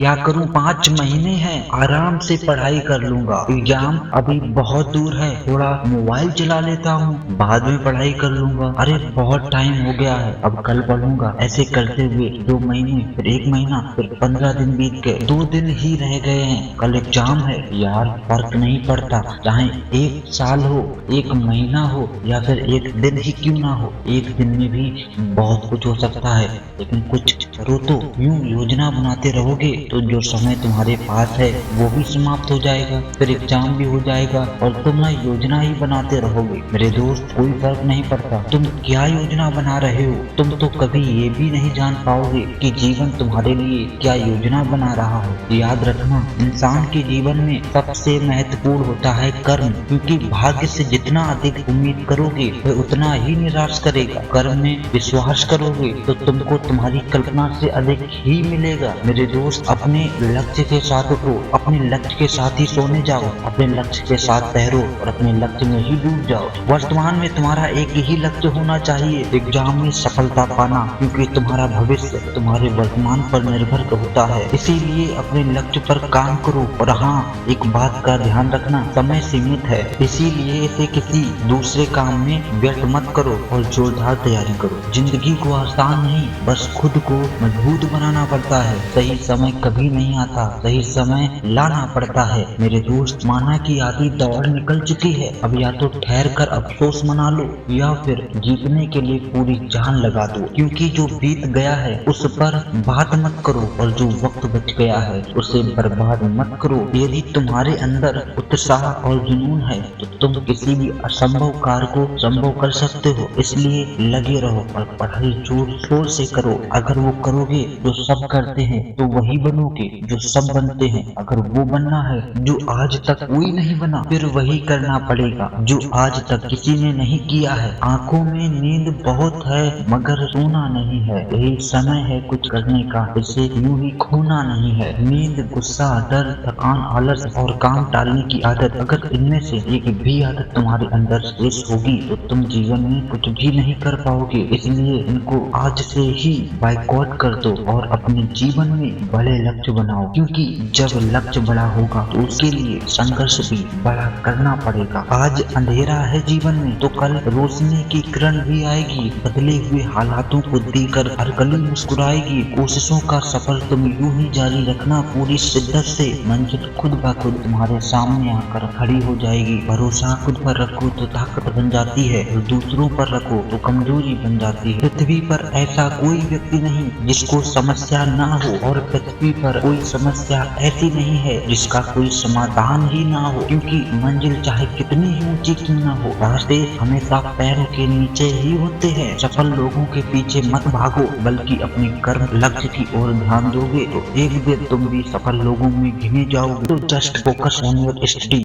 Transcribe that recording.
क्या करूं, 5 महीने हैं, आराम से पढ़ाई कर लूंगा। एग्जाम अभी बहुत दूर है, थोड़ा मोबाइल चला लेता हूँ, बाद में पढ़ाई कर लूंगा। अरे बहुत टाइम हो गया है, अब कल पढ़ूंगा। ऐसे करते हुए 2 महीने, फिर 1 महीना, फिर 15 दिन बीत गए। 2 दिन ही रह गए हैं, कल एग्जाम है। यार फर्क नहीं पड़ता, चाहे 1 साल हो, 1 महीना हो, या फिर 1 दिन ही क्यों ना हो। 1 दिन में भी बहुत कुछ हो सकता है, लेकिन कुछ करो तो। यूं योजना बनाते रहोगे तो जो समय तुम्हारे पास है वो भी समाप्त हो जाएगा, फिर एग्जाम भी हो जाएगा और तुम ना योजना ही बनाते रहोगे। मेरे दोस्त, कोई फर्क नहीं पड़ता तुम क्या योजना बना रहे हो, तुम तो कभी ये भी नहीं जान पाओगे कि जीवन तुम्हारे लिए क्या योजना बना रहा है। याद रखना, इंसान के जीवन में सबसे महत्वपूर्ण होता है कर्म, क्योंकि भाग्य से जितना अधिक उम्मीद करोगे वह उतना ही निराश करेगा। कर्म में विश्वास करोगे तो तुमको तुम्हारी कल्पना से अधिक ही मिलेगा। मेरे दोस्त, अपने लक्ष्य के साथ उठो, अपने लक्ष्य के साथ ही सोने जाओ, अपने लक्ष्य के साथ तैरो और अपने लक्ष्य में ही डूब जाओ। वर्तमान में तुम्हारा एक ही लक्ष्य होना चाहिए, एग्जाम में सफलता पाना, क्योंकि तुम्हारा भविष्य तुम्हारे वर्तमान पर निर्भर होता है। इसीलिए अपने लक्ष्य पर काम करो। और हाँ, एक बात का ध्यान रखना, समय सीमित है, इसीलिए इसे किसी दूसरे काम में व्यर्थ मत करो और जोरदार तैयारी करो। जिंदगी को आसान नहीं, बस खुद को मजबूत बनाना पड़ता है। सही समय कभी नहीं आता, सही समय लाना पड़ता है। मेरे दोस्त, माना कि आधी दौड़ निकल चुकी है, अब या तो ठहर कर अफसोस मना लो या फिर जीतने के लिए पूरी जान लगा दो, क्योंकि जो बीत गया है उस पर बात मत करो और जो वक्त बच गया है उसे बर्बाद मत करो। यदि तुम्हारे अंदर उत्साह और जुनून है तो तुम किसी भी असंभव कार्य को संभव कर सकते हो। इसलिए लगे रहो और पढ़ाई जोर शोर से करो। अगर वो करोगे जो सब करते हैं तो वही बनोगे जो सब बनते हैं। अगर वो बनना है जो आज तक कोई नहीं बना, फिर वही करना पड़ेगा जो आज तक किसी ने नहीं किया है। आंखों में नींद बहुत है मगर सोना नहीं है, यही समय है कुछ करने का, इसे यूं ही खोना नहीं है। नींद, गुस्सा, डर, थकान, आलस और काम टालने की आदत, अगर इनमें से एक भी आदत तुम्हारे अंदर शेष होगी तो तुम जीवन में कुछ भी नहीं कर पाओगे। इसलिए इनको आज से ही बाइकआउट कर दो और अपने जीवन में बड़े लक्ष्य बनाओ, क्योंकि जब लक्ष्य बड़ा होगा तो उसके लिए संघर्ष भी बड़ा करना पड़ेगा। आज अंधेरा है जीवन में तो कल रोशनी की किरण भी आएगी। बदले हुए हालातों को देखकर हर गली मुस्कुराएगी। कोशिशों का सफर तुम यूं ही जारी रखना पूरी शिद्दत से, मंजिल खुद ब खुद तुम्हारे सामने आकर खड़ी हो जाएगी। भरोसा खुद पर रखो तो ताकत बन जाती है और दूसरों पर रखो तो कमजोरी बन जाती है। पृथ्वी पर ऐसा कोई व्यक्ति नहीं जिसको समस्या ना हो, और पृथ्वी पर कोई समस्या ऐसी नहीं है जिसका कोई समाधान ही ना हो, क्योंकि मंजिल चाहे कितनी ही ऊंची क्यों ना हो, रास्ते हमेशा पैरों के नीचे ही होते हैं। सफल लोगों के पीछे मत भागो, बल्कि अपने कर्म लक्ष्य की ओर ध्यान दोगे तो एक दिन तुम भी सफल लोगों में गिने जाओगे। तो just focus on your study.